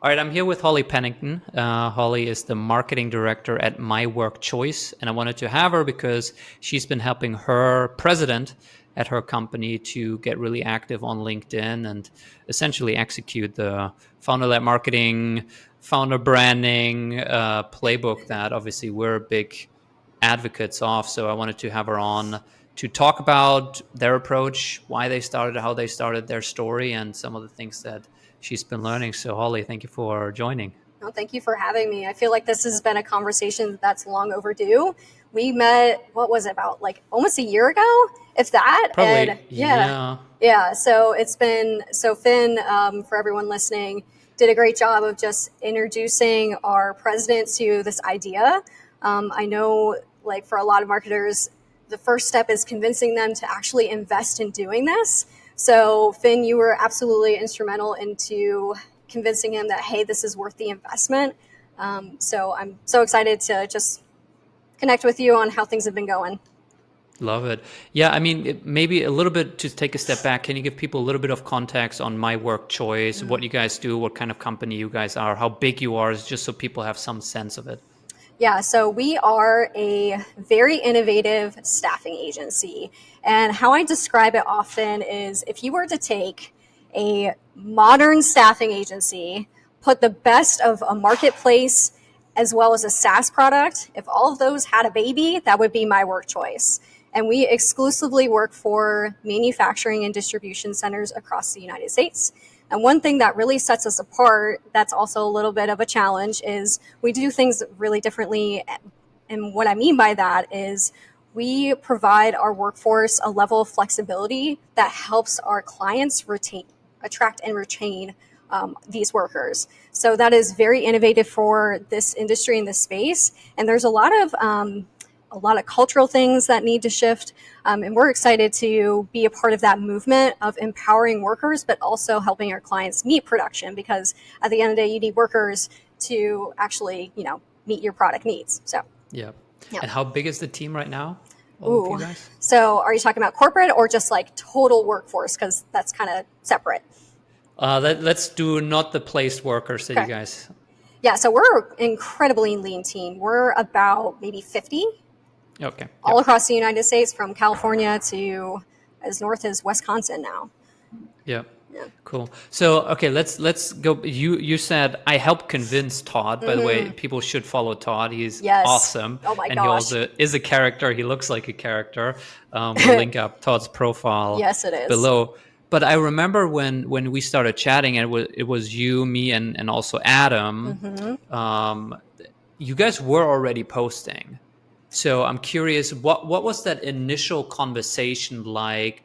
All right, I'm here with Holly Pennington. Holly is the marketing director at MyWorkChoice, and I wanted to have her because she's been helping her president at her company to get really active on LinkedIn and essentially execute the founder-led marketing, founder branding playbook that obviously we're big advocates of. So I wanted to have her on to talk about their approach, why they started, how they started, their story, and some of the things that she's been learning. So, Holly, thank you for joining. No, thank you for having me. I feel like this has been a conversation that's long overdue. We met, what was it, about like almost a year ago, if that? Probably, And yeah. yeah. So it's been, so Finn, for everyone listening, did a great job of just introducing our president to this idea. I know, like, for a lot of marketers, the first step is convincing them to actually invest in doing this. So, Finn, you were absolutely instrumental into convincing him that, hey, this is worth the investment. So I'm so excited to just connect with you on how things have been going. Love it. Yeah, I mean, maybe a little bit to take a step back. Can you give people a little bit of context on MyWorkChoice, what you guys do, what kind of company you guys are, how big you are, just so people have some sense of it? Yeah, so we are a very innovative staffing agency. And how I describe it often is if you were to take a modern staffing agency, put the best of a marketplace as well as a SaaS product, if all of those had a baby, that would be MyWorkChoice. And we exclusively work for manufacturing and distribution centers across the United States. And one thing that really sets us apart, that's also a little bit of a challenge, is we do things really differently. And what I mean by that is we provide our workforce a level of flexibility that helps our clients attract and retain these workers. So that is very innovative for this industry and this space. And there's a lot of cultural things that need to shift. And we're excited to be a part of that movement of empowering workers, but also helping our clients meet production, because at the end of the day, you need workers to actually, meet your product needs. So, Yeah. yeah. And how big is the team right now? All of you guys? So are you talking about corporate or just like total workforce? Because that's kind of separate. Let's do not the placed workers that you guys. Yeah, so we're an incredibly lean team. We're about maybe 50 Okay. all across the United States, from California to as north as Wisconsin now. Yeah. Cool. So, okay, let's go. You said I helped convince Todd. By the way, people should follow Todd. He's awesome. Oh my and gosh. he also is a character. He looks like a character. We'll link up Todd's profile Yes, it is. below. But I remember when we started chatting, and it was you, me, and also Adam. You guys were already posting. So I'm curious, what was that initial conversation like?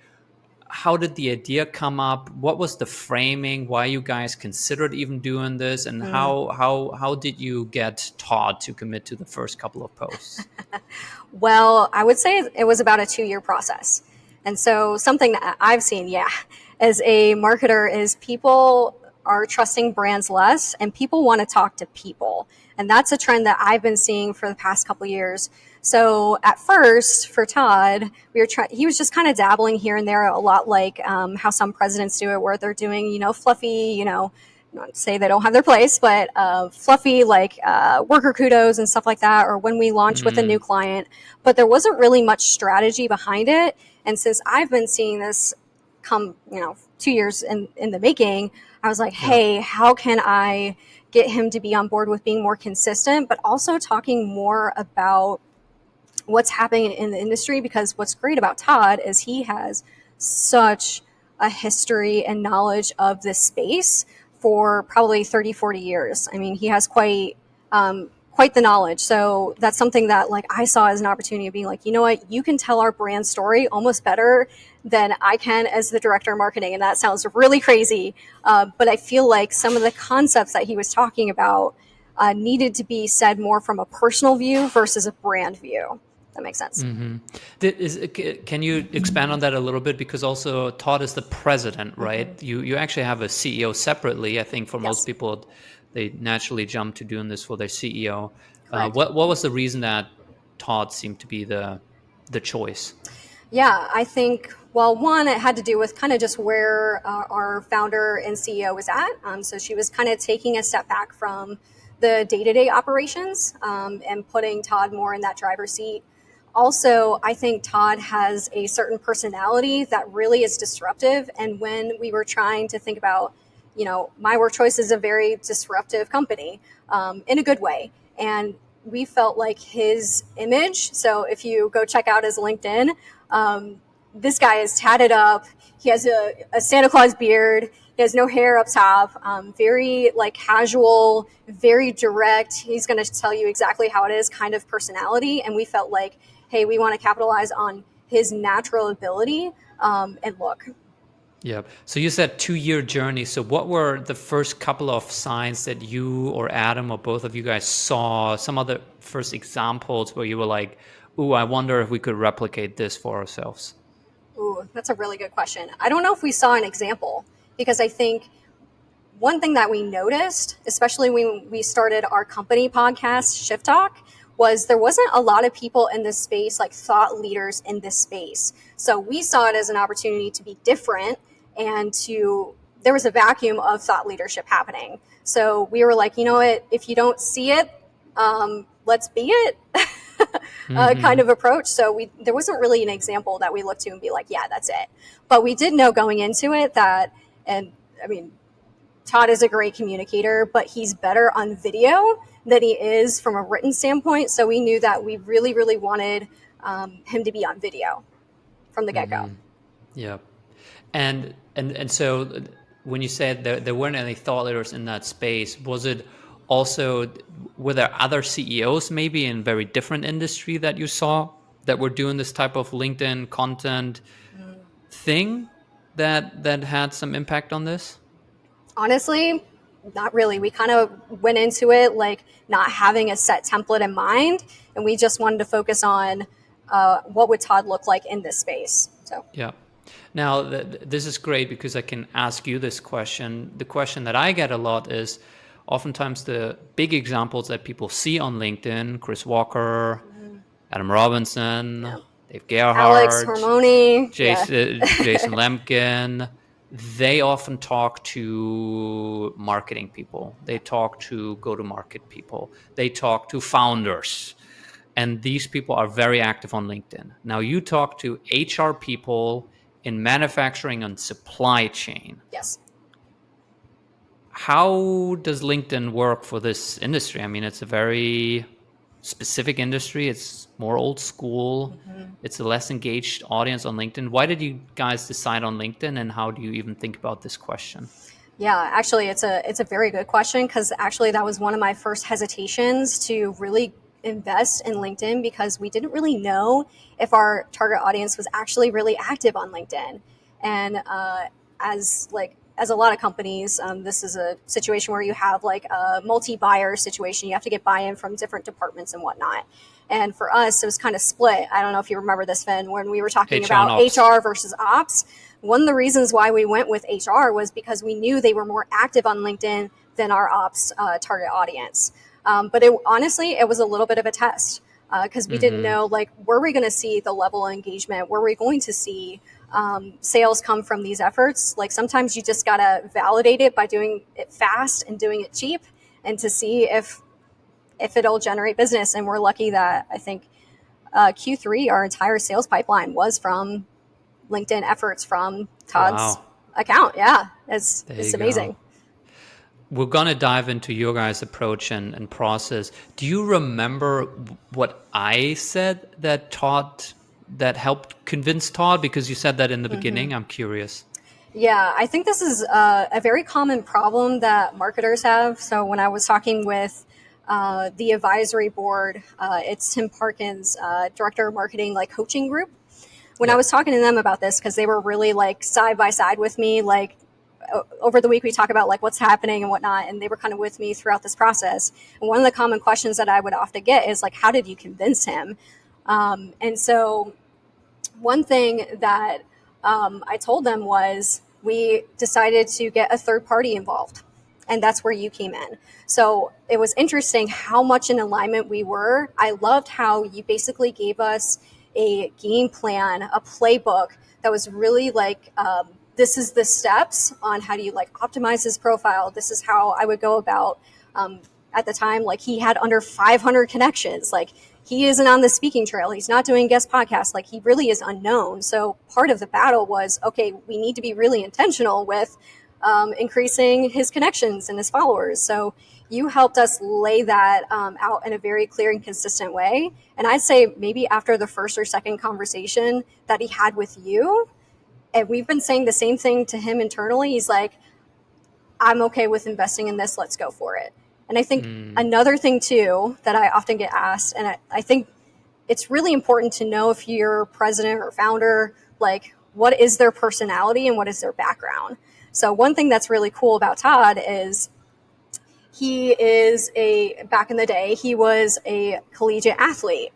How did the idea come up? What was the framing? Why you guys considered even doing this? And how did you get Todd to commit to the first couple of posts? Well, I would say it was about a 2-year process. And so something that I've seen, as a marketer, is people are trusting brands less and people want to talk to people. And that's a trend that I've been seeing for the past couple of years. So at first, for Todd, he was just kind of dabbling here and there, a lot like how some presidents do it, where they're doing, fluffy, not to say they don't have their place, but fluffy like worker kudos and stuff like that, or when we launch with a new client. But there wasn't really much strategy behind it. And since I've been seeing this come, 2 years in the making, I was like, hey, how can I get him to be on board with being more consistent, but also talking more about what's happening in the industry? Because what's great about Todd is he has such a history and knowledge of this space for probably 30, 40 years. I mean, he has quite the knowledge. So that's something that like I saw as an opportunity of being like, you know what, you can tell our brand story almost better than I can as the director of marketing. And that sounds really crazy. But I feel like some of the concepts that he was talking about needed to be said more from a personal view versus a brand view. That makes sense. Can you expand on that a little bit? Because also Todd is the president, right? You actually have a CEO separately. I think for most people, they naturally jump to doing this for their CEO. What was the reason that Todd seemed to be the choice? Yeah, I think, well, one, it had to do with kind of just where our founder and CEO was at. So she was kind of taking a step back from the day to day operations and putting Todd more in that driver's seat. Also, I think Todd has a certain personality that really is disruptive. And when we were trying to think about, MyWorkChoice is a very disruptive company in a good way. And we felt like his image. So if you go check out his LinkedIn, this guy is tatted up. He has a Santa Claus beard. He has no hair up top. Very like casual, very direct. He's going to tell you exactly how it is kind of personality. And we felt like, hey, we want to capitalize on his natural ability and look. Yeah. So you said 2-year journey. So what were the first couple of signs that you or Adam or both of you guys saw? Some of the first examples where you were like, "Ooh, I wonder if we could replicate this for ourselves." Ooh, that's a really good question. I don't know if we saw an example because I think one thing that we noticed, especially when we started our company podcast, Shift Talk, was there wasn't a lot of people in this space, like thought leaders in this space. So we saw it as an opportunity to be different and there was a vacuum of thought leadership happening. So we were like, you know what, if you don't see it, let's be it. Kind of approach. So there wasn't really an example that we looked to and be like, yeah, that's it. But we did know going into it that, and I mean, Todd is a great communicator, but he's better on video than he is from a written standpoint. So we knew that we really, really wanted him to be on video from the get-go. Yeah. And so when you said there weren't any thought leaders in that space, was it also, were there other CEOs maybe in very different industry that you saw that were doing this type of LinkedIn content thing that had some impact on this? Honestly, not really. We kind of went into it like not having a set template in mind, and we just wanted to focus on what would Todd look like in this space. So yeah. Now, this is great because I can ask you this question. The question that I get a lot is oftentimes the big examples that people see on LinkedIn, Chris Walker, Adam Robinson, yeah. Dave Gerhardt, Alex Hormoni, Jason Lemkin, they often talk to marketing people. They talk to go-to-market people. They talk to founders. And these people are very active on LinkedIn. Now, you talk to HR people in manufacturing and supply chain. Yes. How does LinkedIn work for this industry? I mean, it's a very specific industry. It's more old school. It's a less engaged audience on LinkedIn. Why did you guys decide on LinkedIn, and how do you even think about this question? Yeah, actually, it's a very good question because actually that was one of my first hesitations to really invest in LinkedIn because we didn't really know if our target audience was actually really active on LinkedIn. And as a lot of companies, this is a situation where you have like a multi-buyer situation. You have to get buy-in from different departments and whatnot. And for us, it was kind of split. I don't know if you remember this, Finn, when we were talking about HR versus ops. One of the reasons why we went with HR was because we knew they were more active on LinkedIn than our ops target audience. But honestly, it was a little bit of a test because we didn't know, like, were we going to see the level of engagement? Were we going to see sales come from these efforts? Like, sometimes you just got to validate it by doing it fast and doing it cheap and to see if it'll generate business. And we're lucky that I think Q3, our entire sales pipeline was from LinkedIn efforts from Todd's account. Yeah, it's amazing. We're going to dive into your guys' approach and process. Do you remember what I said that helped convince Todd? Because you said that in the beginning. I'm curious. Yeah, I think this is a very common problem that marketers have. So when I was talking with the advisory board, it's Tim Parkin's director of marketing, like coaching group. When I was talking to them about this, because they were really like side by side with me, like over the week we talk about like what's happening and whatnot, and they were kind of with me throughout this process. And one of the common questions that I would often get is like, how did you convince him? And so one thing that I told them was we decided to get a third party involved. And that's where you came in. So it was interesting how much in alignment we were. I loved how you basically gave us a game plan, a playbook that was really like, this is the steps on how do you like optimize his profile. This is how I would go about, at the time, like he had under 500 connections. Like he isn't on the speaking trail. He's not doing guest podcasts. Like he really is unknown. So part of the battle was, okay, we need to be really intentional with increasing his connections and his followers. So you helped us lay that out in a very clear and consistent way. And I'd say maybe after the first or second conversation that he had with you, and we've been saying the same thing to him internally, he's like, I'm okay with investing in this. Let's go for it. And I think another thing too that I often get asked, and I think it's really important to know if you're president or founder, like what is their personality and what is their background. So one thing that's really cool about Todd is back in the day, he was a collegiate athlete.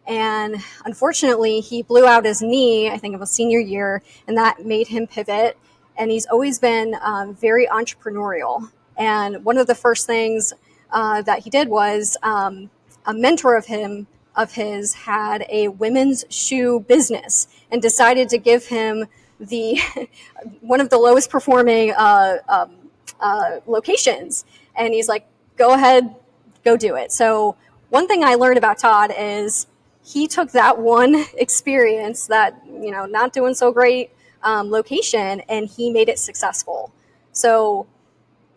And unfortunately, he blew out his knee, I think it was senior year, and that made him pivot. And he's always been very entrepreneurial. And one of the first things that he did was a mentor of his had a women's shoe business and decided to give him the one of the lowest performing locations. And he's like, go ahead, go do it. So one thing I learned about Todd is he took that one experience, that, not doing so great location, and he made it successful. So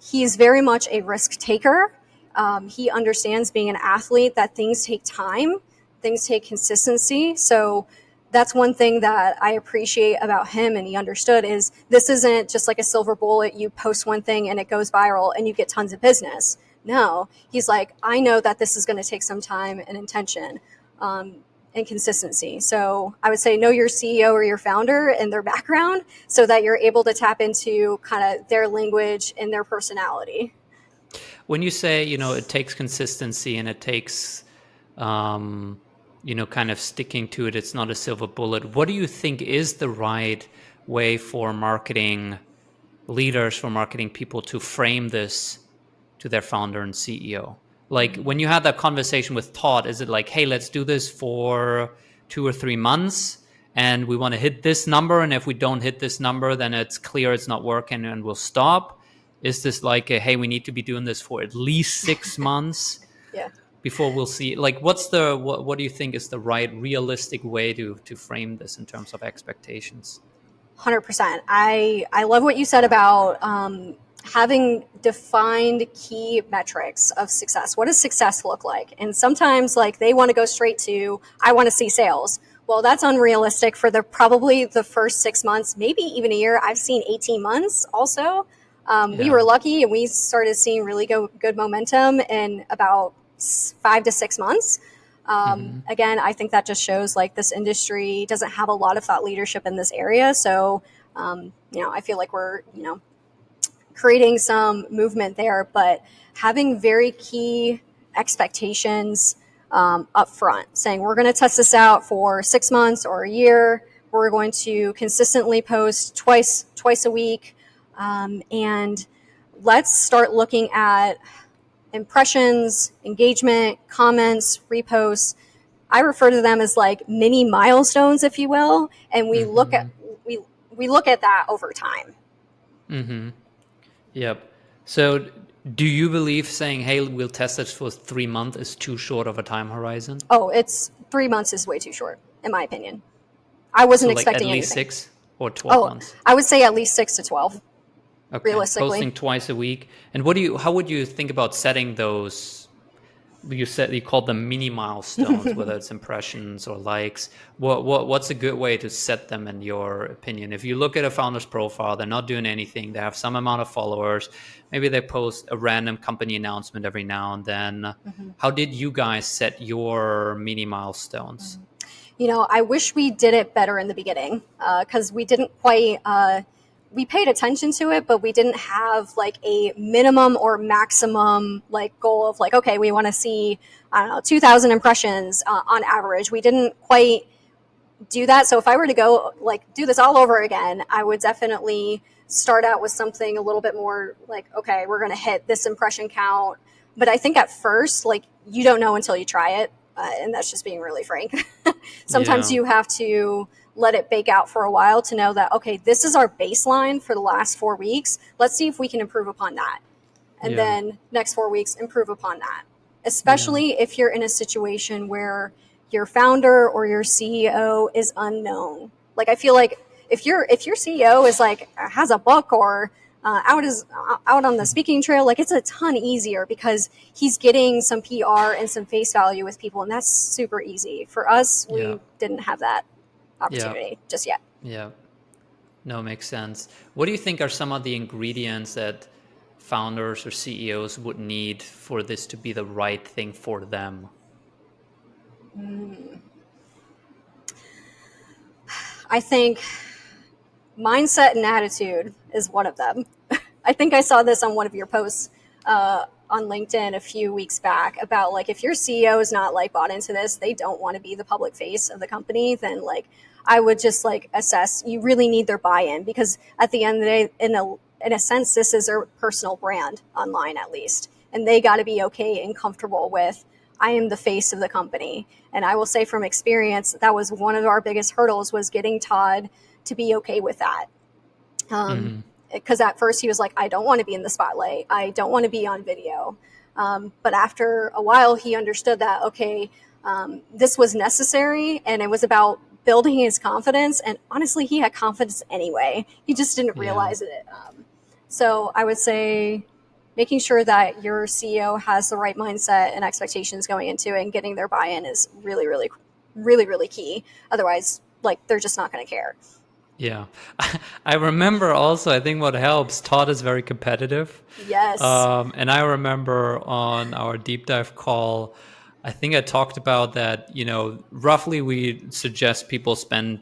he's very much a risk taker. He understands, being an athlete, that things take time, things take consistency. So that's one thing that I appreciate about him, and he understood, is this isn't just like a silver bullet. You post one thing and it goes viral and you get tons of business. No, he's like, I know that this is going to take some time and intention and consistency. So I would say know your CEO or your founder and their background so that you're able to tap into kind of their language and their personality. When you say, it takes consistency and it takes, kind of sticking to it, it's not a silver bullet. What do you think is the right way for marketing leaders, for marketing people to frame this to their founder and CEO? Like when you had that conversation with Todd, is it like, hey, let's do this for 2 or 3 months and we want to hit this number, and if we don't hit this number, then it's clear it's not working and we'll stop? Is this like hey, we need to be doing this for at least 6 months before we'll see? Like what do you think is the right realistic way to frame this in terms of expectations? 100%. I love what you said about having defined key metrics of success. What does success look like? And sometimes like they want to go straight to, I want to see sales. Well, that's unrealistic for probably the first 6 months, maybe even a year. I've seen 18 months also. We were lucky and we started seeing really good momentum in about 5 to 6 months. Again, I think that just shows like this industry doesn't have a lot of thought leadership in this area. So, I feel like we're, creating some movement there, but having very key expectations up front, saying we're going to test this out for 6 months or a year. We're going to consistently post twice a week. And let's start looking at impressions, engagement, comments, reposts. I refer to them as like mini milestones, if you will. And we look at that over time. Mm-hmm. Yep. So do you believe saying, hey, we'll test this for 3 months is too short of a time horizon? Oh, 3 months is way too short, in my opinion. I wasn't expecting at least anything. 6 or 12 months? I would say at least 6 to 12. Okay. Realistically. Posting twice a week. And how would you think about setting those? You called them mini milestones, whether it's impressions or likes. What's a good way to set them in your opinion? If you look at a founder's profile, they're not doing anything. They have some amount of followers. Maybe they post a random company announcement every now and then. Mm-hmm. How did you guys set your mini milestones? I wish we did it better in the beginning because we didn't quite... we paid attention to it, but we didn't have like a minimum or maximum like goal of like, okay, we want to see, 2,000 impressions on average. We didn't quite do that. So if I were to go like do this all over again, I would definitely start out with something a little bit more like, okay, we're going to hit this impression count. But I think at first, like you don't know until you try it. And that's just being really frank. Sometimes Yeah. you have to let it bake out for a while to know that, okay, this is our baseline for the last 4 weeks. Let's see if we can improve upon that. And Yeah. then next 4 weeks, improve upon that. Yeah. Especially if you're in a situation where your founder or your CEO is unknown. Like, I feel like if your CEO is like has a book or out on the speaking trail, like, it's a ton easier because he's getting some PR and some face value with people, and that's super easy. For us, Yeah. we didn't have that Yeah. opportunity just yet. Yeah. No, makes sense. What do you think are some of the ingredients that founders or CEOs would need for this to be the right thing for them? I think mindset and attitude is one of them. I think I saw this on one of your posts on LinkedIn a few weeks back about, like, if your CEO is not like bought into this, they don't want to be the public face of the company, then like I would just like assess, you really need their buy-in, because at the end of the day, in a sense, this is their personal brand online, at least, and they got to be okay and comfortable with, I am the face of the company. And I will say from experience, that was one of our biggest hurdles, was getting Todd to be okay with that. Hmm. Because at first he was like, I don't want to be in the spotlight. I don't want to be on video. But after a while, he understood that, okay, this was necessary, and it was about building his confidence. And honestly, he had confidence anyway. He just didn't Yeah. realize it. So I would say making sure that your CEO has the right mindset and expectations going into it, and getting their buy-in is really, really, really, really key. Otherwise, like, they're just not going to care. Yeah. I remember also, I think what helps, Todd is very competitive. Yes. And I remember on our deep dive call, I think I talked about that, roughly we suggest people spend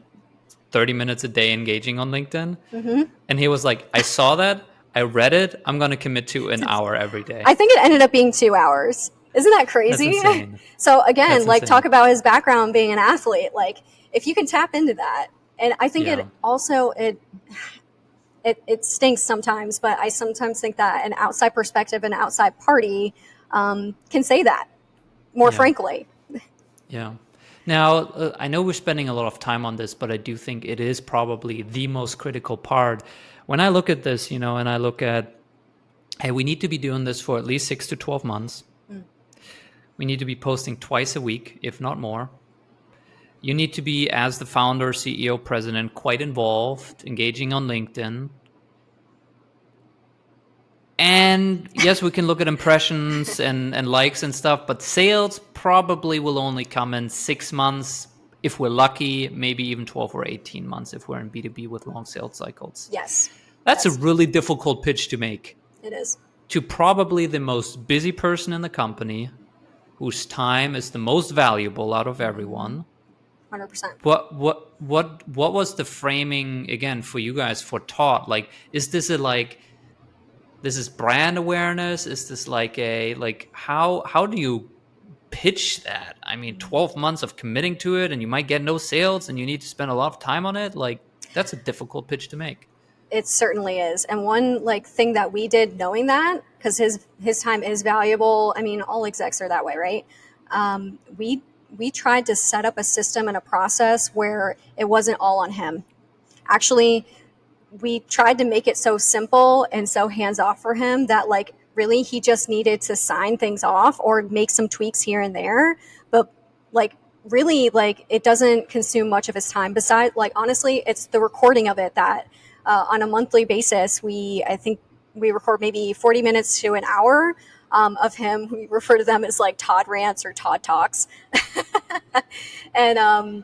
30 minutes a day engaging on LinkedIn. Mm-hmm. And he was like, I saw that, I read it, I'm going to commit to an hour every day. I think it ended up being 2 hours. Isn't that That's crazy? insane. So again, That's like, talk insane. about his background being an athlete. Like, if you can tap into that, and I think Yeah. it also it stinks sometimes, but I sometimes think that an outside perspective, an outside party, can say that more Yeah. frankly. Yeah. Now, I know we're spending a lot of time on this, but I do think it is probably the most critical part. When I look at this, and I look at, hey, we need to be doing this for at least 6 to 12 months. Mm. We need to be posting twice a week, if not more. You need to be, as the founder, CEO, president, quite involved, engaging on LinkedIn. And yes, we can look at impressions and likes and stuff, but sales probably will only come in 6 months if we're lucky, maybe even 12 or 18 months if we're in B2B with long sales cycles. Yes. That's a Yes, really difficult pitch to make it is. to probably the most busy person in the company, whose time is the most valuable out of everyone. 100%. What was the framing again for you guys for Todd? Like, is this this is brand awareness? Is this how do you pitch that? I mean, 12 months of committing to it and you might get no sales and you need to spend a lot of time on it. Like, that's a difficult pitch to make. It certainly is. And one, like, thing that we did, knowing that, because his time is valuable. I mean, all execs are that way, right? We tried to set up a system and a process where it wasn't all on him. Actually, we tried to make it so simple and so hands off for him that, like, really he just needed to sign things off or make some tweaks here and there. But, like, really, like, it doesn't consume much of his time. Besides, like, honestly, it's the recording of it that on a monthly basis, I think we record maybe 40 minutes to an hour of him. We refer to them as like Todd rants or Todd talks. And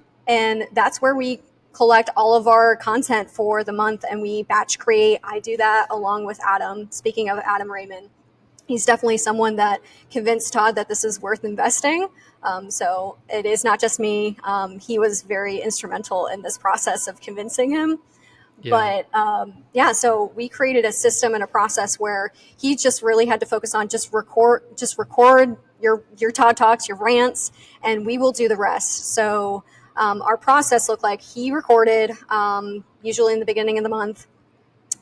that's where we collect all of our content for the month, and we batch create. I do that along with Adam. Speaking of Adam Raymond, he's definitely someone that convinced Todd that this is worth investing. So it is not just me. He was very instrumental in this process of convincing him. Yeah. But yeah, so we created a system and a process where he just really had to focus on just record your Todd talks, your rants, and we will do the rest. So our process looked like he recorded usually in the beginning of the month.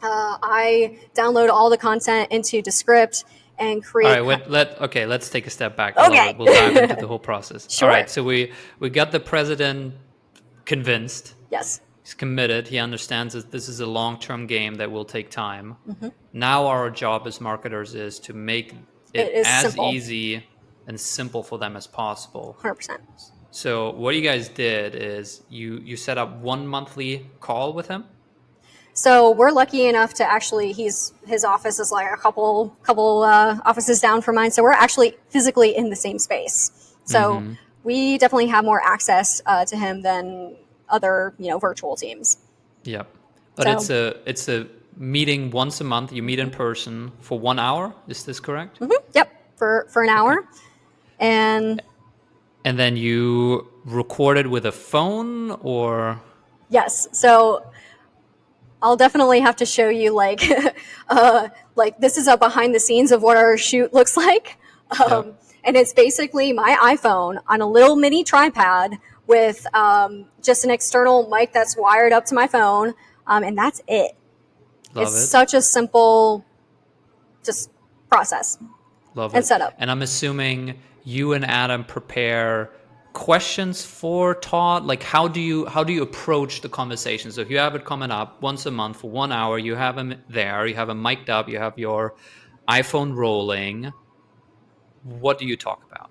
I download all the content into Descript, and All create. right, let's take a step back a little Okay. bit. We'll dive into the whole process. Sure. All right, so we got the president convinced. Yes. He's committed. He understands that this is a long-term game that will take time. Mm-hmm. Now our job as marketers is to make It it is as simple. easy and simple for them as possible. 100%. So what you guys did is you set up one monthly call with him. So we're lucky enough to actually, his office is like a couple offices down from mine. So we're actually physically in the same space. So we definitely have more access to him than other, virtual teams. Yep. But So, it's a meeting once a month. You meet in person for 1 hour. Is this correct? Yep, for an hour. Okay. And then you recorded with a phone or? yes, so I'll definitely have to show you like this is a behind the scenes of what our shoot looks like. Yep. And it's basically my iPhone on a little mini tripod with just an external mic that's wired up to my phone. And that's it. Love It's it. such a simple just process. Love and it. setup. And I'm assuming you and Adam prepare questions for Todd. Like how do you approach the conversation? So if you have it coming up once a month for 1 hour, you have him there, you have him mic'd up, you have your iPhone rolling. What do you talk about?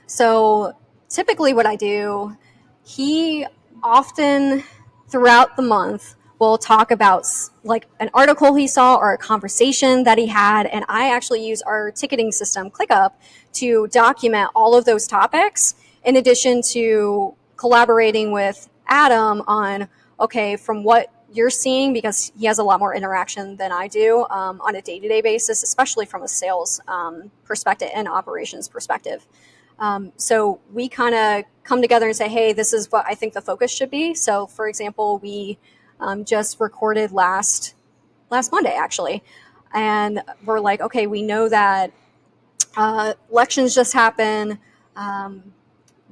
So typically what I do, he often throughout the month will talk about like an article he saw or a conversation that he had. And I actually use our ticketing system, ClickUp, to document all of those topics in addition to collaborating with Adam on, okay, from what you're seeing, because he has a lot more interaction than I do on a day-to-day basis, especially from a sales perspective and operations perspective. So we kind of come together and say, hey, this is what I think the focus should be. So for example, we just recorded last Monday actually. And we're like, okay, we know that elections just happened.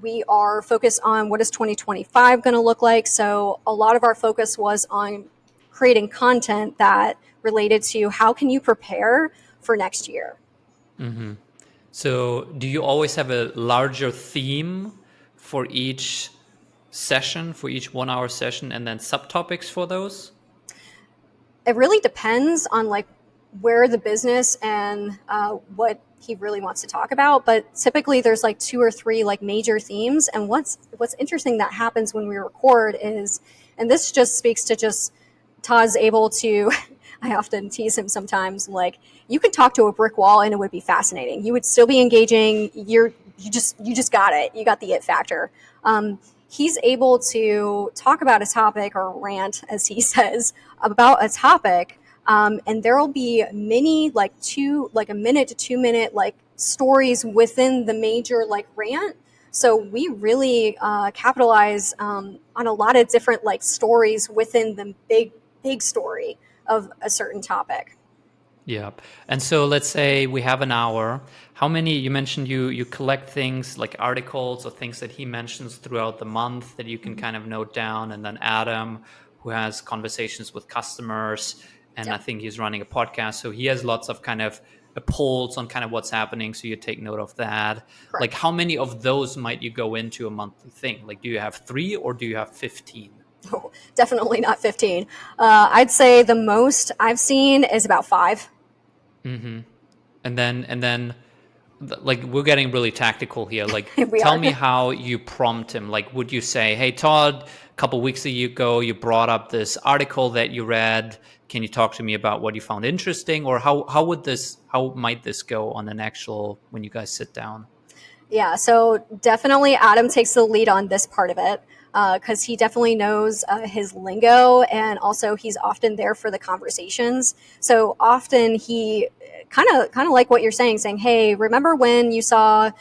We are focused on what is 2025 going to look like. So a lot of our focus was on creating content that related to how can you prepare for next year. Mm-hmm. So do you always have a larger theme for each session, for each 1 hour session, and then subtopics for those? It really depends on like where the business and what he really wants to talk about, but typically there's like 2 or 3 like major themes. And what's interesting that happens when we record is, and this just speaks to just Todd's able to I often tease him sometimes, like, you could talk to a brick wall and it would be fascinating. You would still be engaging. You just got it. You got the it factor. He's able to talk about a topic or rant, as he says, about a topic. And there will be many like a minute to 2 minute like stories within the major like rant. So we really capitalize on a lot of different like stories within the big story of a certain topic. Yeah. And so let's say we have an hour. How many, you mentioned you collect things like articles or things that he mentions throughout the month that you can kind of note down. And then Adam, who has conversations with customers, and I think he's running a podcast. So he has lots of kind of a pulse on kind of what's happening. So you take note of that. Correct. Like how many of those might you go into a monthly thing? Like do you have 3 or do you have 15? Oh, definitely not 15. I'd say the most I've seen is about 5. Mm-hmm. And then like we're getting really tactical here. Like We tell are. me how you prompt him. Like would you say, hey Todd, a couple weeks ago you brought up this article that you read. Can you talk to me about what you found interesting? Or how might this go on an actual when you guys sit down? Yeah, so definitely Adam takes the lead on this part of it because he definitely knows his lingo, and also he's often there for the conversations. So often he kind of like what you're saying, hey, remember when you saw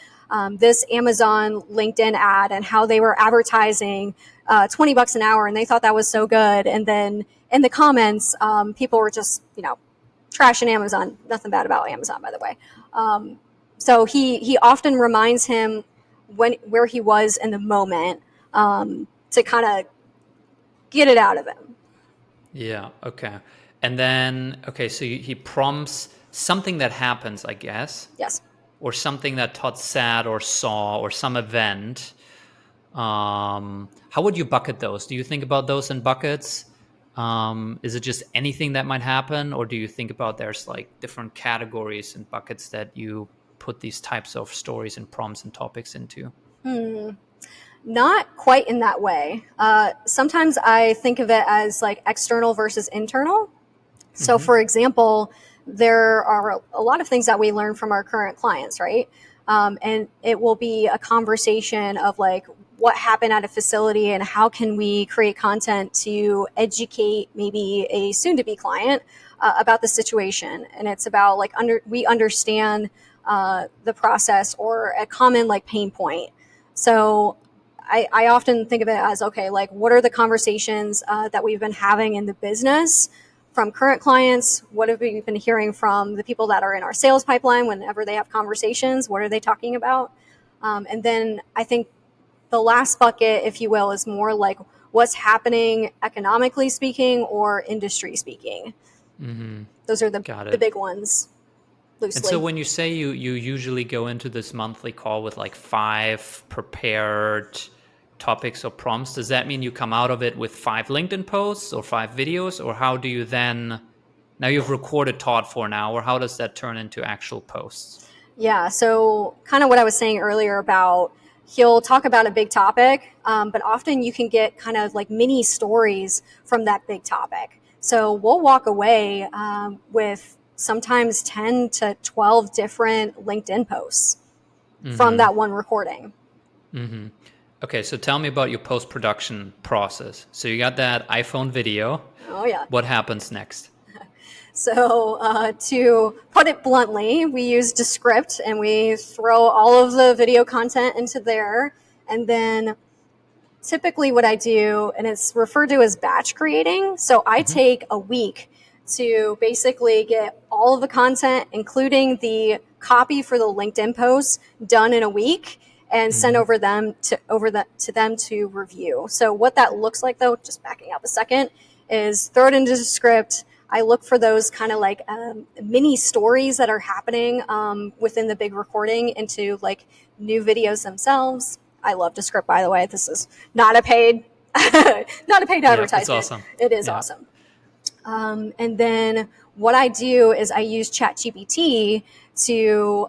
this Amazon LinkedIn ad and how they were advertising $20 an hour and they thought that was so good. And then in the comments, people were just, trashing Amazon. Nothing bad about Amazon, by the way. So he often reminds him where he was in the moment to kind of get it out of him. Yeah. Okay. And then, okay, so he prompts something that happens, I guess, Yes. or something that Todd said or saw, or some event. How would you bucket those? Do you think about those in buckets? Is it just anything that might happen, or do you think about there's like different categories and buckets that you put these types of stories and prompts and topics into? Not quite in that way. Sometimes I think of it as like external versus internal. So, for example, there are a lot of things that we learn from our current clients, right? And it will be a conversation of like what happened at a facility and how can we create content to educate maybe a soon-to-be client about the situation. And it's about like we understand the process or a common like pain point. So I often think of it as, okay, like what are the conversations that we've been having in the business from current clients? What have we been hearing from the people that are in our sales pipeline whenever they have conversations? What are they talking about? And then I think the last bucket, if you will, is more like what's happening economically speaking or industry speaking. Those are the big ones, loosely. And so when you say you usually go into this monthly call with like 5 prepared topics or prompts, does that mean you come out of it with 5 LinkedIn posts or 5 videos? Or how do you then, now you've recorded Todd for an hour, how does that turn into actual posts? Yeah, so kind of what I was saying earlier about he'll talk about a big topic, but often you can get kind of like mini stories from that big topic. So we'll walk away with sometimes 10 to 12 different LinkedIn posts from that one recording. Okay, so tell me about your post-production process. So you got that iPhone video. Oh, yeah. What happens next? So to put it bluntly, we use Descript and we throw all of the video content into there. And then typically what I do, and it's referred to as batch creating. So I take a week to basically get all of the content, including the copy for the LinkedIn posts, done in a week and send over to them to review. So what that looks like, though, just backing up a second, is throw it into Descript. I look for those kind of like mini stories that are happening within the big recording into like new videos themselves. I love Descript, by the way. This is not a paid, not a paid advertisement. It's awesome. It is awesome. And then what I do is I use ChatGPT to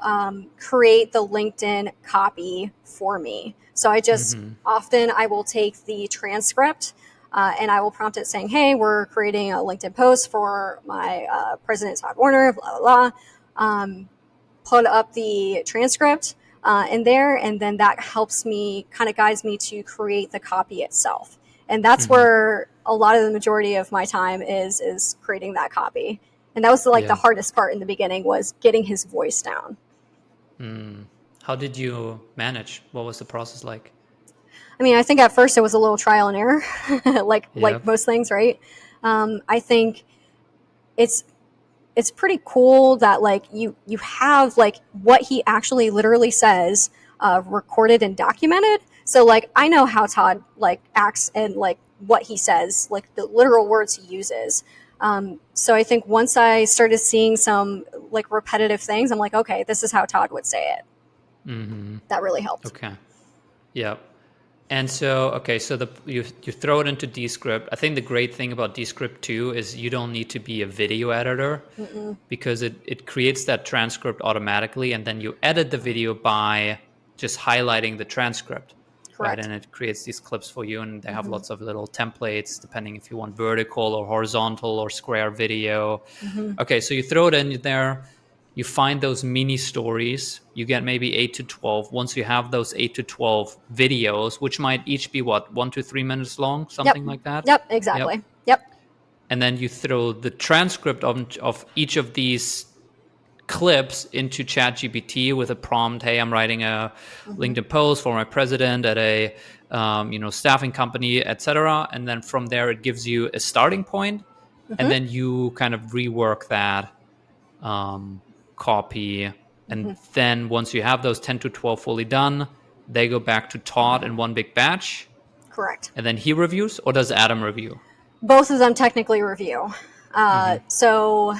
create the LinkedIn copy for me. So I just often I will take the transcript and I will prompt it saying, hey, we're creating a LinkedIn post for my president, Todd Warner, blah, blah, blah. Put up the transcript in there, and then that helps me, kind of guides me to create the copy itself. And that's where a lot of the majority of my time is creating that copy. And that was the hardest part in the beginning, was getting his voice down. How did you manage? What was the process like? I mean, I think at first it was a little trial and error, like most things, right? I think it's pretty cool that like you have like what he actually literally says recorded and documented. So like I know how Todd like acts and like what he says, like the literal words he uses. So I think once I started seeing some like repetitive things, I'm like, okay, this is how Todd would say it. That really helped. Okay. Yeah. And so, you throw it into Descript. I think the great thing about Descript too is you don't need to be a video editor because it creates that transcript automatically, and then you edit the video by just highlighting the transcript. Correct. Right? And it creates these clips for you, and they have lots of little templates depending if you want vertical or horizontal or square video. Okay, so you throw it in there. You find those mini stories. You get maybe 8 to 12. Once you have those 8 to 12 videos, which might each be 1 to 3 minutes long, something like that. Yep, exactly. Yep. And then you throw the transcript of each of these clips into ChatGPT with a prompt. Hey, I'm writing a LinkedIn post for my president at a staffing company, etc. And then from there, it gives you a starting point, and then you kind of rework that copy. And then once you have those 10 to 12 fully done, they go back to Todd in one big batch. Correct. And then he reviews, or does Adam review? Both of them technically review. So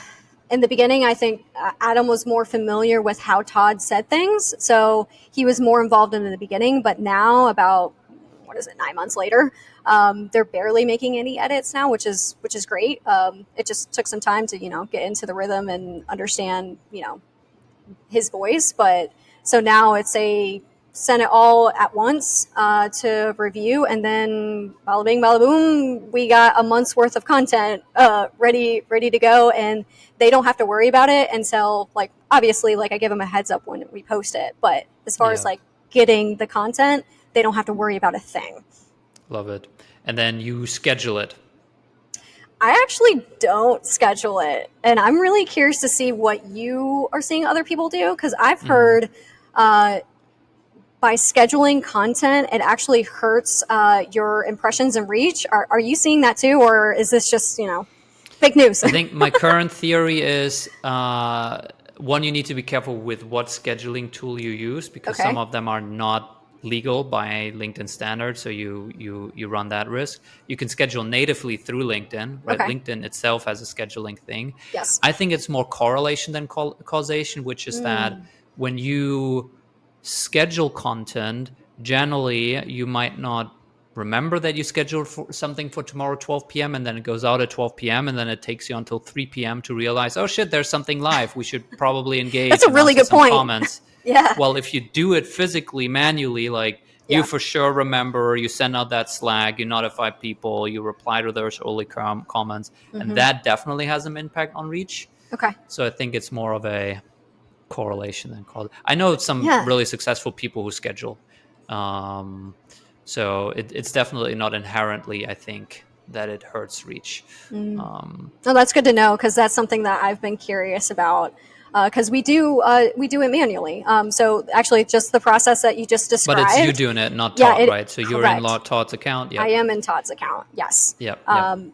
in the beginning, I think Adam was more familiar with how Todd said things. So he was more involved in the beginning. But now, about, 9 months later, they're barely making any edits now, which is great. It just took some time to, get into the rhythm and understand, his voice. But so now it's send it all at once to review, and then bada bing, bada boom, we got a month's worth of content ready to go, and they don't have to worry about it until, like, obviously, like, I give them a heads up when we post it. But as far as like getting the content, they don't have to worry about a thing. Love it. And then you schedule it. I actually don't schedule it, and I'm really curious to see what you are seeing other people do, because I've heard by scheduling content, it actually hurts your impressions and reach. Are you seeing that too, or is this just, fake news? I think my current theory is, one, you need to be careful with what scheduling tool you use, because some of them are not legal by LinkedIn standards, so you run that risk. You can schedule natively through LinkedIn, right? LinkedIn itself has a scheduling thing. Yes. I think it's more correlation than causation, which is that when you schedule content, generally you might not remember that you scheduled for something for tomorrow 12 p.m. and then it goes out at 12 p.m. and then it takes you until 3 p.m. to realize, oh shit, there's something live. We should probably engage. That's a really good point. Comments. Yeah. Well, if you do it physically, manually, like you for sure remember, you send out that Slack, you notify people, you reply to those early comments, and that definitely has an impact on reach. Okay. So I think it's more of a correlation than cause. I know some really successful people who schedule. So it's definitely not inherently, I think, that it hurts reach. No, that's good to know, because that's something that I've been curious about. Because we do it manually. So actually, just the process that you just described. But it's you doing it, not Todd, right? So you're in Todd's account. Yep. I am in Todd's account. Yes. Yep.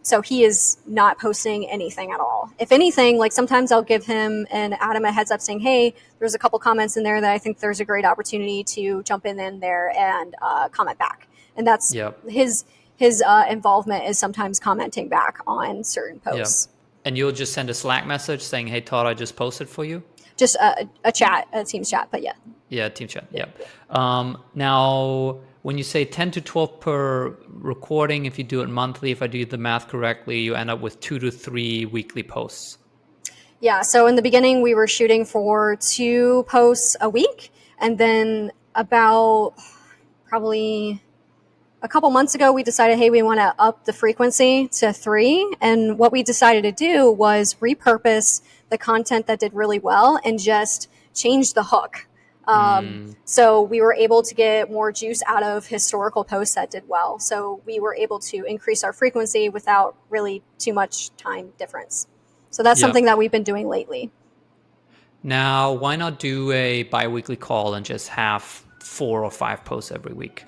So he is not posting anything at all. If anything, like, sometimes I'll give him and Adam a heads up saying, "Hey, there's a couple comments in there that I think there's a great opportunity to jump in there and comment back." And that's his involvement is sometimes commenting back on certain posts. Yep. And you'll just send a Slack message saying, "Hey, Todd, I just posted for you." Just a chat, a Teams chat, but yeah. Yeah, Team chat. Yep. Now, when you say 10 to 12 per recording, if you do it monthly, if I do the math correctly, you end up with 2 to 3 weekly posts. Yeah. So in the beginning, we were shooting for 2 posts a week, and then about probably a couple months ago, we decided, hey, we want to up the frequency to 3. And what we decided to do was repurpose the content that did really well and just change the hook. So we were able to get more juice out of historical posts that did well. So we were able to increase our frequency without really too much time difference. So that's something that we've been doing lately. Now, why not do a bi-weekly call and just have 4 or 5 posts every week?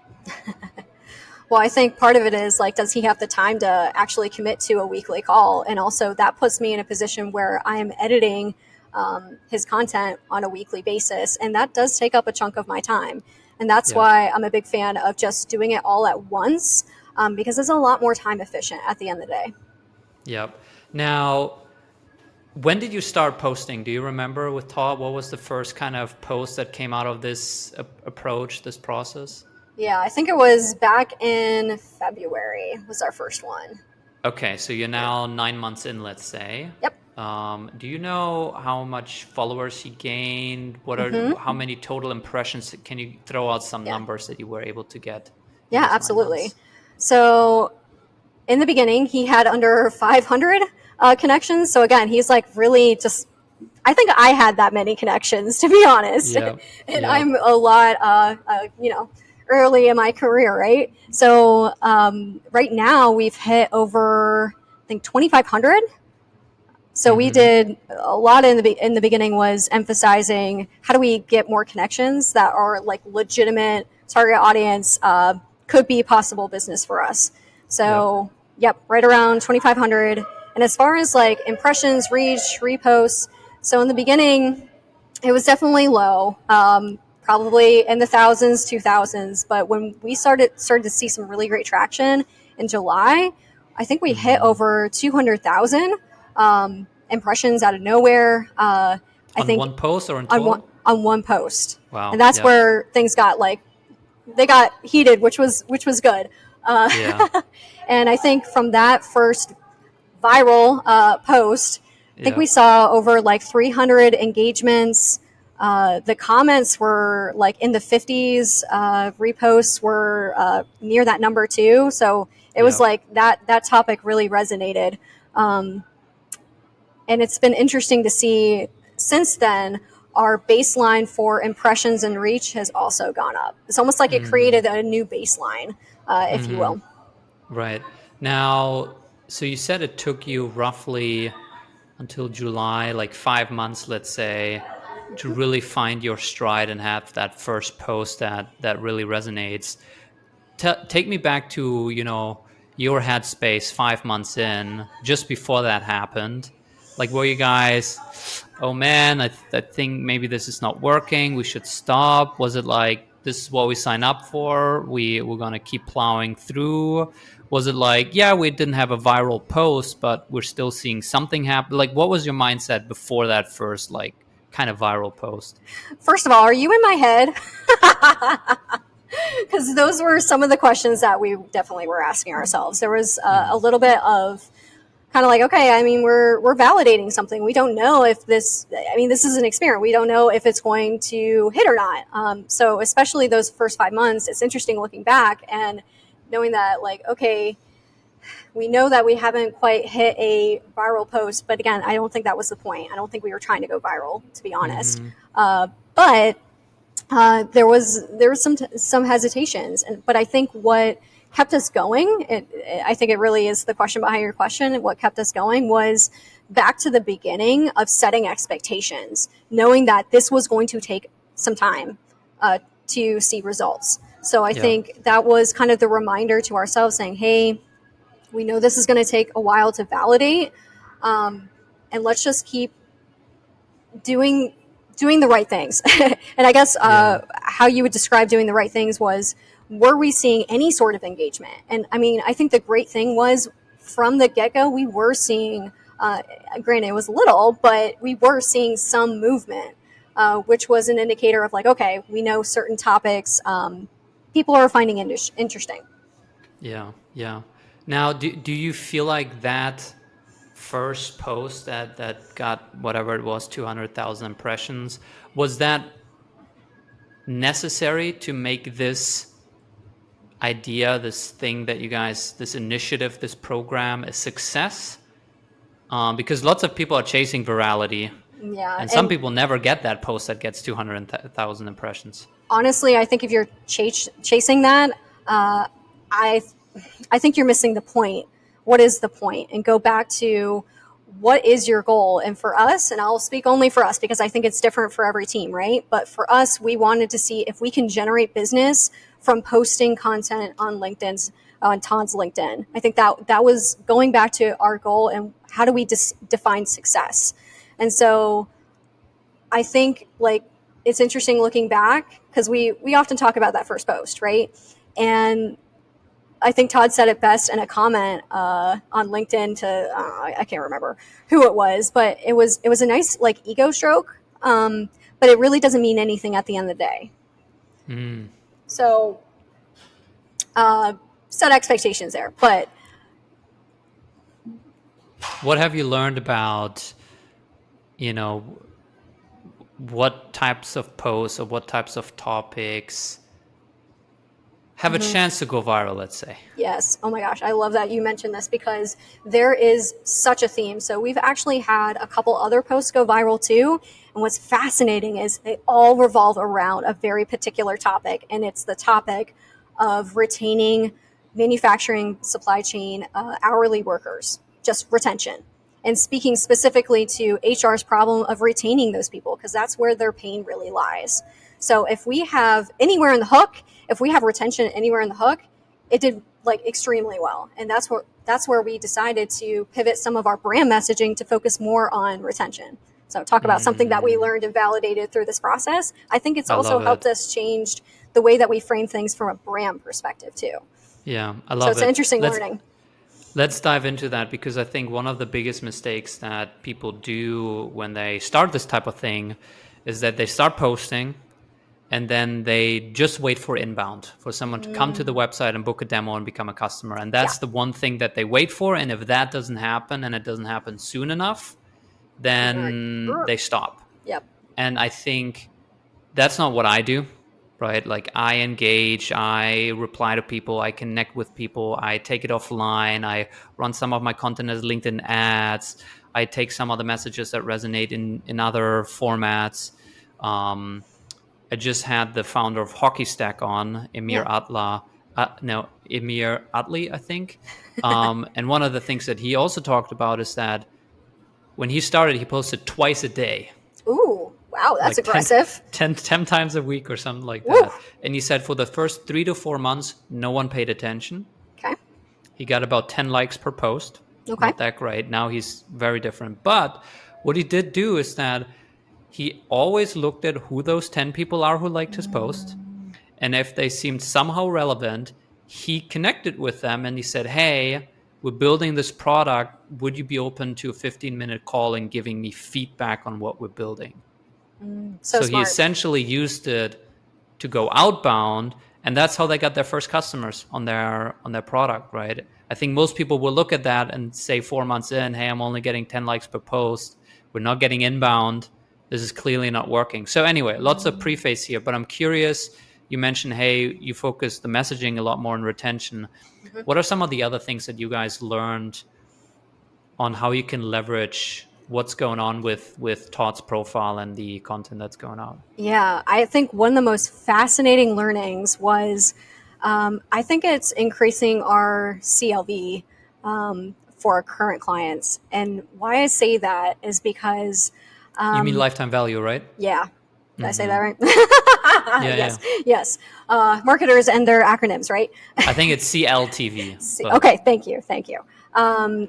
Well, I think part of it is, like, does he have the time to actually commit to a weekly call? And also that puts me in a position where I am editing his content on a weekly basis. And that does take up a chunk of my time. And that's why I'm a big fan of just doing it all at once, because it's a lot more time efficient at the end of the day. Yep. Now, when did you start posting? Do you remember with Todd? What was the first kind of post that came out of this approach, this process? Yeah, I think it was back in February was our first one. Okay, so you're now 9 months in, let's say. Yep. Do you know how much followers he gained? What are how many total impressions? Can you throw out some numbers that you were able to get? Yeah, absolutely. So in the beginning, he had under 500 connections. So again, he's like really just, I think I had that many connections, to be honest. Yep. And I'm a lot, early in my career, right? So right now we've hit over, I think, 2,500. So we did a lot in the beginning was emphasizing how do we get more connections that are like legitimate target audience, could be possible business for us. So right around 2,500. And as far as like impressions, reach, reposts, so in the beginning it was definitely low. Probably in the thousands, 2000s. But when we started to see some really great traction in July, I think we hit over 200,000. impressions out of nowhere. I On think one post or in on total? one post. Wow. And that's Yeah. where things got they got heated, which was good. Yeah. And I think from that first viral post, I think Yeah. we saw over 300 engagements. The comments were in the 50s. Reposts were near that number too. So it was Yeah. that topic really resonated. And it's been interesting to see since then our baseline for impressions and reach has also gone up. It's almost like it created a new baseline, if you will. Right. Now, so you said it took you roughly until July, like 5 months, let's say, to really find your stride and have that first post that really resonates. Take me back to, your headspace 5 months in, just before that happened. Like, were you guys, oh man, I think maybe this is not working, we should stop? Was it like, this is what we signed up for, we're going to keep plowing through? Was it like, yeah, we didn't have a viral post, but we're still seeing something happen? Like, what was your mindset before that first, like, kind of viral post? First of all, are you in my head? Because those were some of the questions that we definitely were asking ourselves. There was a little bit of kind of okay, I mean, we're validating something. We don't know if this is an experiment. We don't know if it's going to hit or not. So especially those first 5 months, it's interesting looking back and knowing that okay, we know that we haven't quite hit a viral post, but again, I don't think that was the point. I don't think we were trying to go viral, to be honest. But there was some hesitations, but I think what kept us going, I think it really is the question behind your question. What kept us going was back to the beginning of setting expectations, knowing that this was going to take some time to see results. So I think that was kind of the reminder to ourselves saying, hey, we know this is going to take a while to validate, and let's just keep doing the right things. And I guess how you would describe doing the right things was, were we seeing any sort of engagement? And I mean, I think the great thing was from the get-go, we were seeing, granted it was little, but we were seeing some movement, which was an indicator of okay, we know certain topics people are finding interesting. Yeah, yeah. Now, do you feel like that first post that got whatever it was, 200,000 impressions, was that necessary to make this idea, this thing that you guys, this initiative, this program a success? Because lots of people are chasing virality. Yeah. And some people never get that post that gets 200,000 impressions. Honestly, I think if you're chasing that, I think you're missing the point. What is the point? And go back to what is your goal? And for us, and I'll speak only for us because I think it's different for every team, right? But for us, we wanted to see if we can generate business from posting content on on Todd's LinkedIn. I think that was going back to our goal and how do we define success? And so I think it's interesting looking back because we often talk about that first post, right? And I think Todd said it best in a comment on LinkedIn to I can't remember who it was, but it was a nice ego stroke, but it really doesn't mean anything at the end of the day. So set expectations there. But what have you learned about what types of posts or what types of topics have a chance to go viral, let's say? Yes. Oh my gosh. I love that you mentioned this because there is such a theme. So we've actually had a couple other posts go viral too. And what's fascinating is they all revolve around a very particular topic. And it's the topic of retaining manufacturing supply chain hourly workers, just retention. And speaking specifically to HR's problem of retaining those people, because that's where their pain really lies. So if we have anywhere in the hook, if we have retention anywhere in the hook, it did extremely well. And that's where we decided to pivot some of our brand messaging to focus more on retention. So talk about something that we learned and validated through this process. I think it's also helped us change the way that we frame things from a brand perspective too. Yeah, I love it. So it's an interesting learning. Let's dive into that, because I think one of the biggest mistakes that people do when they start this type of thing is that they start posting and then they just wait for inbound, for someone to come to the website and book a demo and become a customer. And Yeah. that's the one thing that they wait for. And if that doesn't happen, and it doesn't happen soon enough, then they stop. Yep. And I think that's not what I do, right? Like, I engage, I reply to people, I connect with people, I take it offline, I run some of my content as LinkedIn ads, I take some of the messages that resonate in other formats. I just had the founder of Hockey Stack on, Emir Atla. Emir Atli, I think. And one of the things that he also talked about is that when he started, he posted twice a day. Ooh, wow, that's like aggressive. 10 times a week or something like Woo. that. And he said for the first 3 to 4 months, no one paid attention. Okay. He got about 10 likes per post. Okay. Not that great. Now he's very different. But what he did do is that he always looked at who those 10 people are who liked his post. And if they seemed somehow relevant, he connected with them and he said, hey, we're building this product. Would you be open to a 15-minute call and giving me feedback on what we're building? So He smart. essentially used it to go outbound, and that's how they got their first customers on their product, right? I think most people will look at that and say 4 months in, hey, I'm only getting 10 likes per post. We're not getting inbound. This is clearly not working. So anyway, lots of preface here, but I'm curious. You mentioned, hey, you focus the messaging a lot more on retention. What are some of the other things that you guys learned on how you can leverage what's going on with Todd's profile and the content that's going out? Yeah, I think one of the most fascinating learnings was I think it's increasing our CLV for our current clients. And why I say that is because You mean lifetime value, right? yeah. Did I say that right? Yeah. Yes. Marketers and their acronyms, right? I think it's CLTV. But Okay, thank you.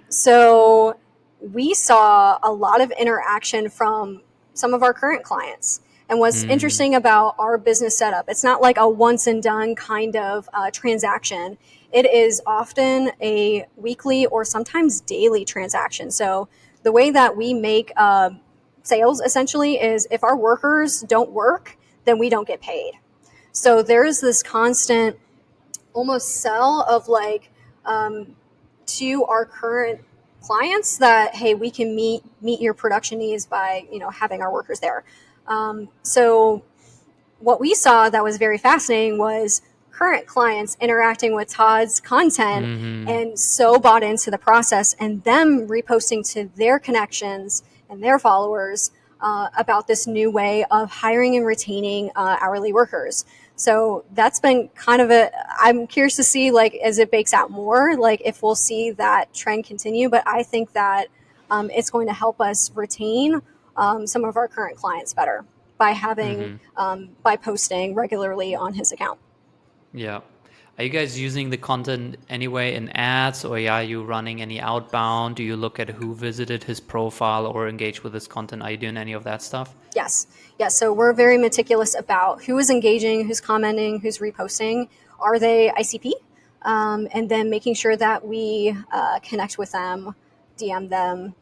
So we saw a lot of interaction from some of our current clients. And what's interesting about our business setup, it's not like a once and done kind of transaction. It is often a weekly or sometimes daily transaction. So the way that we make sales essentially is if our workers don't work, then we don't get paid. So there's this constant almost sell of like to our current clients that, hey, we can meet your production needs by, having our workers there. So what we saw that was very fascinating was current clients interacting with Todd's content and so bought into the process, and them reposting to their connections and their followers about this new way of hiring and retaining hourly workers. So that's been kind of I'm curious to see, like, as it bakes out more, like if we'll see that trend continue. But I think that it's going to help us retain some of our current clients better by having, by posting regularly on his account. Yeah. Are you guys using the content anyway in ads, or are you running any outbound? Do you look at who visited his profile or engage with his content? Are you doing any of that stuff? Yes. So we're very meticulous about who is engaging, who's commenting, who's reposting. Are they ICP? And then making sure that we connect with them, DM them.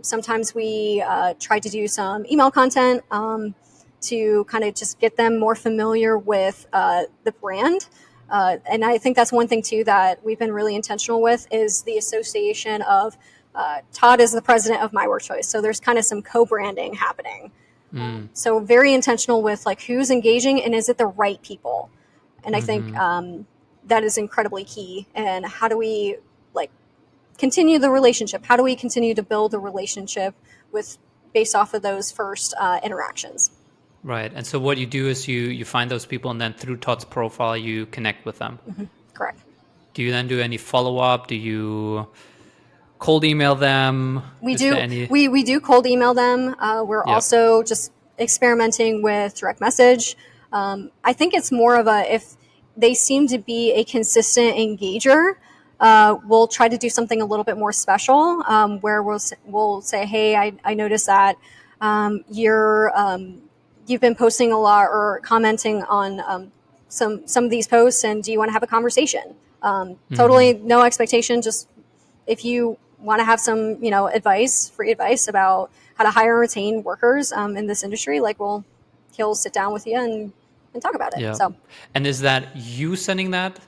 Sometimes we try to do some email content to kind of just get them more familiar with the brand. And I think that's one thing too that we've been really intentional with is the association of Todd is the president of MyWorkChoice. So there's kind of some co-branding happening. So very intentional with like who's engaging and is it the right people? And I think that is incredibly key. And how do we like continue the relationship? How do we continue to build a relationship based off of those first interactions? Right. And so what you do is you find those people, and then through Todd's profile, you connect with them. Correct. Do you then do any follow-up? Do you cold email them? We do cold email them. We're also just experimenting with direct message. I think it's more of if they seem to be a consistent engager, we'll try to do something a little bit more special, where we'll say, hey, I noticed that you've been posting a lot or commenting on some of these posts, and do you want to have a conversation? Totally no expectation, just if you want to have some, free advice about how to hire and retain workers in this industry, like, well, he'll sit down with you and talk about it. Yeah. So, And is that you sending that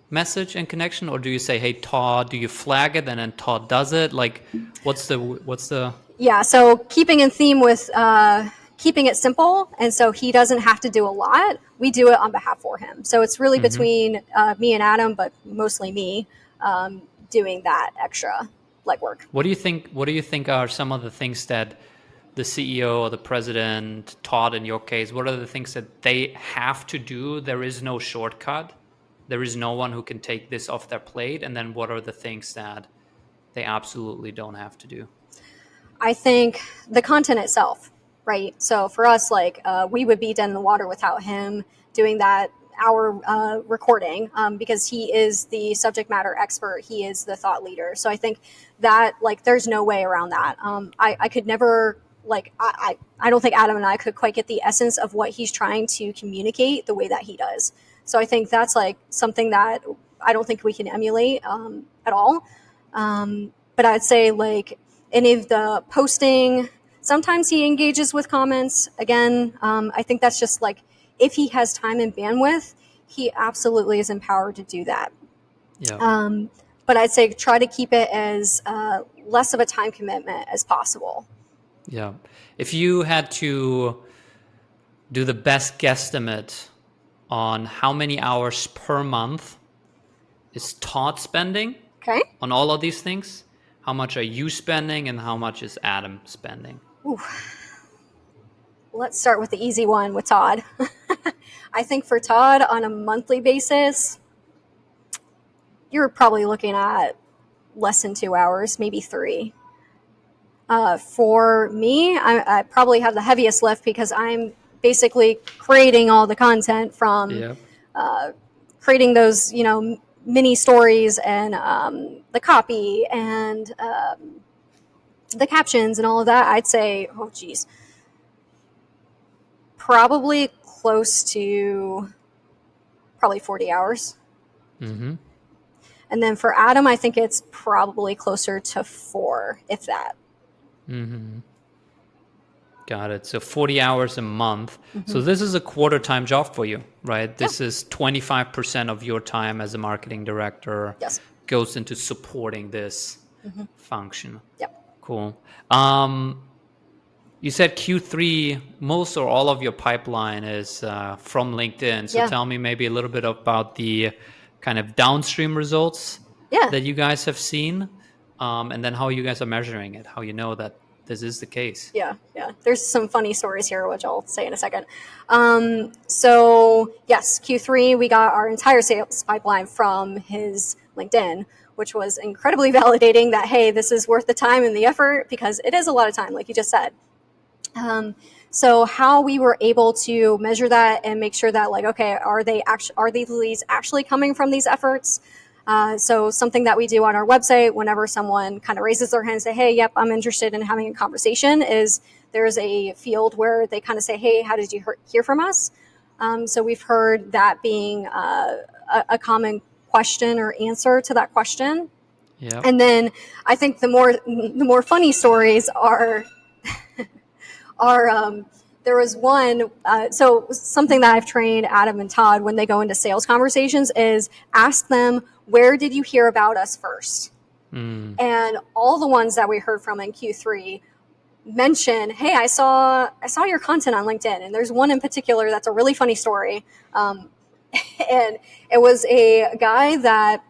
message and connection, or do you say, hey, Todd, do you flag it and then Todd does it? Like, what's the yeah. So keeping in theme with keeping it simple, and so he doesn't have to do a lot. We do it on behalf for him. So it's really between me and Adam, but mostly me doing that extra legwork. What do you think are some of the things that the CEO or the president, Todd in your case, what are the things that they have to do? There is no shortcut. There is no one who can take this off their plate. And then what are the things that they absolutely don't have to do? I think the content itself, right? So for us, we would be dead in the water without him doing that hour recording because he is the subject matter expert. He is the thought leader. So I think that there's no way around that. I could never I don't think Adam and I could quite get the essence of what he's trying to communicate the way that he does. So I think that's something that I don't think we can emulate at all. But I'd say any of the posting, sometimes he engages with comments. Again, I think that's just if he has time and bandwidth, he absolutely is empowered to do that. Yeah. But I'd say try to keep it as less of a time commitment as possible. Yeah. If you had to do the best guesstimate on how many hours per month is Todd spending on all of these things, how much are you spending and how much is Adam spending? Ooh. Let's start with the easy one with Todd. I think for Todd on a monthly basis, you're probably looking at less than 2 hours, maybe 3. For me, I probably have the heaviest lift because I'm basically creating all the content from creating those, mini stories and the copy and the captions and all of that. I'd say, probably close to 40 hours. Mm-hmm. And then for Adam, I think it's probably closer to 4, if that. Mm-hmm. Got it. So 40 hours a month. Mm-hmm. So this is a quarter-time job for you, right? This is 25% of your time as a marketing director goes into supporting this function. Yep. Cool. You said Q3, most or all of your pipeline is from LinkedIn. So tell me maybe a little bit about the kind of downstream results that you guys have seen, and then how you guys are measuring it, how you know that this is the case. Yeah. There's some funny stories here, which I'll say in a second. So yes, Q3, we got our entire sales pipeline from his LinkedIn, which was incredibly validating that, hey, this is worth the time and the effort, because it is a lot of time, like you just said. So how we were able to measure that and make sure that are these leads actually coming from these efforts? So something that we do on our website whenever someone kind of raises their hand and say, hey, yep, I'm interested in having a conversation, is there's a field where they kind of say, hey, how did you hear from us? So we've heard that being a common question or answer to that question. Yeah. And then I think the more funny stories are there was one, so something that I've trained Adam and Todd when they go into sales conversations is ask them, where did you hear about us first? And all the ones that we heard from in Q3 mention, hey, I saw your content on LinkedIn. And there's one in particular that's a really funny story. And it was a guy that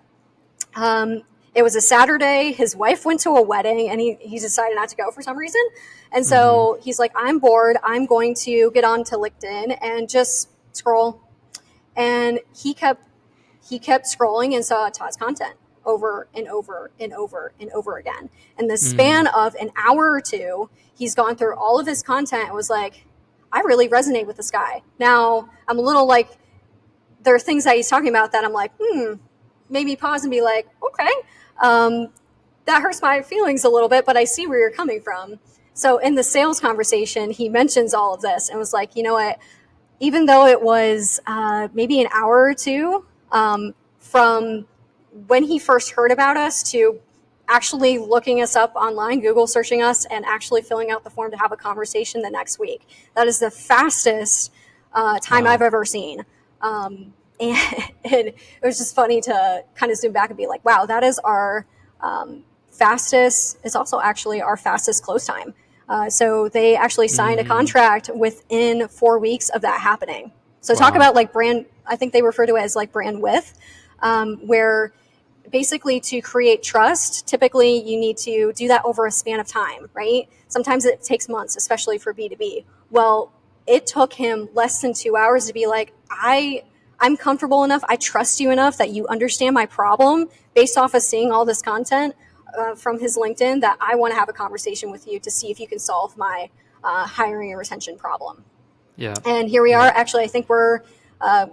it was a Saturday. His wife went to a wedding and he decided not to go for some reason. And so he's like, I'm bored. I'm going to get onto LinkedIn and just scroll. And he kept scrolling and saw Todd's content over and over and over and over again. In the span of an hour or two, he's gone through all of his content and was like, I really resonate with this guy. Now I'm a little there are things that he's talking about that I'm like, made me pause and be like, okay, that hurts my feelings a little bit, but I see where you're coming from. So in the sales conversation, he mentions all of this and was like, you know what, even though it was maybe an hour or two from when he first heard about us to actually looking us up online, Google searching us, and actually filling out the form to have a conversation the next week. That is the fastest time I've ever seen. And it was just funny to kind of zoom back and be like, wow, that is our fastest. It's also actually our fastest close time. So they actually signed a contract within 4 weeks of that happening. So talk about like brand, I think they refer to it as like brand width, where basically to create trust, typically you need to do that over a span of time, right? Sometimes it takes months, especially for B2B. Well, it took him less than 2 hours to be like, I'm comfortable enough, I trust you enough that you understand my problem based off of seeing all this content from his LinkedIn that I want to have a conversation with you to see if you can solve my hiring and retention problem. Yeah. And here we are. Actually, I think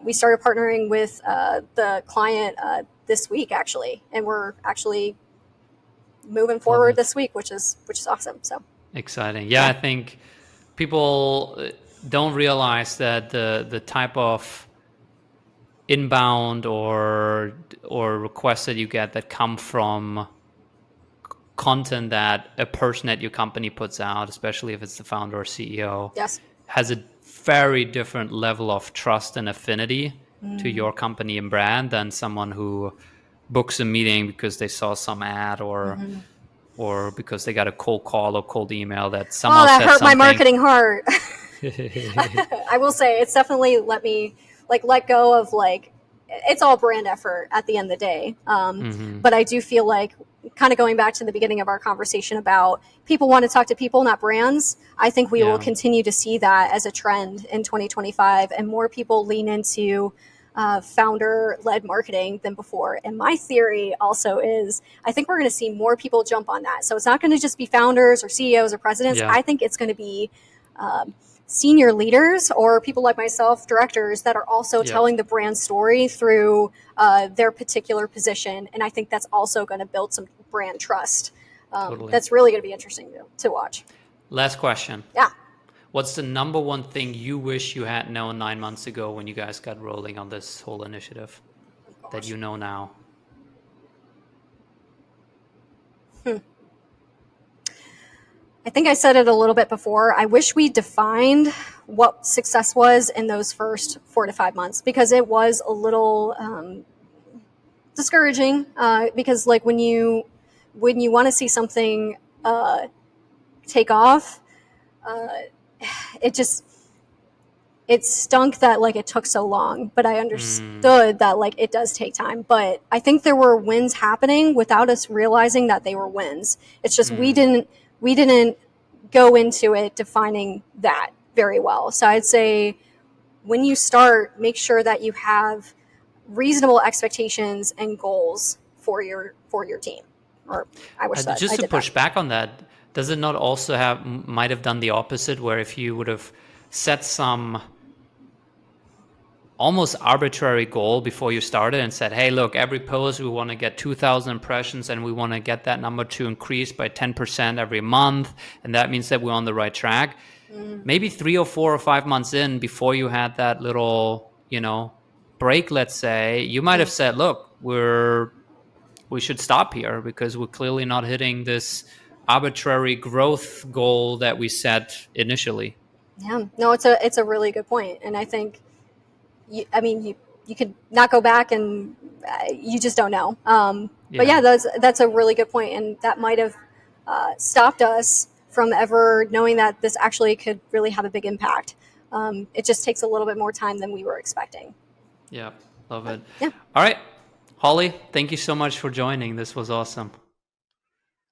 we started partnering with the client this week, actually, and we're actually moving forward this week, which is awesome. So exciting. Yeah, I think people don't realize that the type of inbound or requests that you get that come from content that a person at your company puts out, especially if it's the founder or CEO, yes, has a very different level of trust and affinity to your company and brand than someone who books a meeting because they saw some ad or because they got a cold call or cold email that somehow that hurt something. my marketing heart. I will say it's definitely let me let go of it's all brand effort at the end of the day. But I do feel like, kind of going back to the beginning of our conversation about people want to talk to people, not brands. I think we will continue to see that as a trend in 2025, and more people lean into founder-led marketing than before. And my theory also is, I think we're going to see more people jump on that. So it's not going to just be founders or CEOs or presidents. I think it's going to be senior leaders or people like myself, directors, that are also telling the brand story through their particular position. And I think that's also going to build some brand trust. That's really going to be interesting to watch. Last question. Yeah. What's the number one thing you wish you had known 9 months ago when you guys got rolling on this whole initiative that you know now? I think I said it a little bit before. I wish we defined what success was in those first 4 to 5 months, because it was a little discouraging. Because when you want to see something take off, it stunk that it took so long. But I understood that it does take time. But I think there were wins happening without us realizing that they were wins. It's just we didn't go into it defining that very well. So I'd say when you start, make sure that you have reasonable expectations and goals for your team. Or I wish that just I to did push that. back on that, does it not also might have done the opposite, where if you would have set some almost arbitrary goal before you started and said, hey, look, every post we want to get 2,000 impressions and we want to get that number to increase by 10% every month, and that means that we're on the right track. Maybe 3 or 4 or 5 months in, before you had that little break, let's say, you might have said, look, we should stop here because we're clearly not hitting this arbitrary growth goal that we set initially. Yeah, no, it's a really good point. And I think you could not go back, and you just don't know. But yeah, that's a really good point, and that might have stopped us from ever knowing that this actually could really have a big impact. It just takes a little bit more time than we were expecting. Yeah, love it. Yeah. All right, Holly, thank you so much for joining. This was awesome.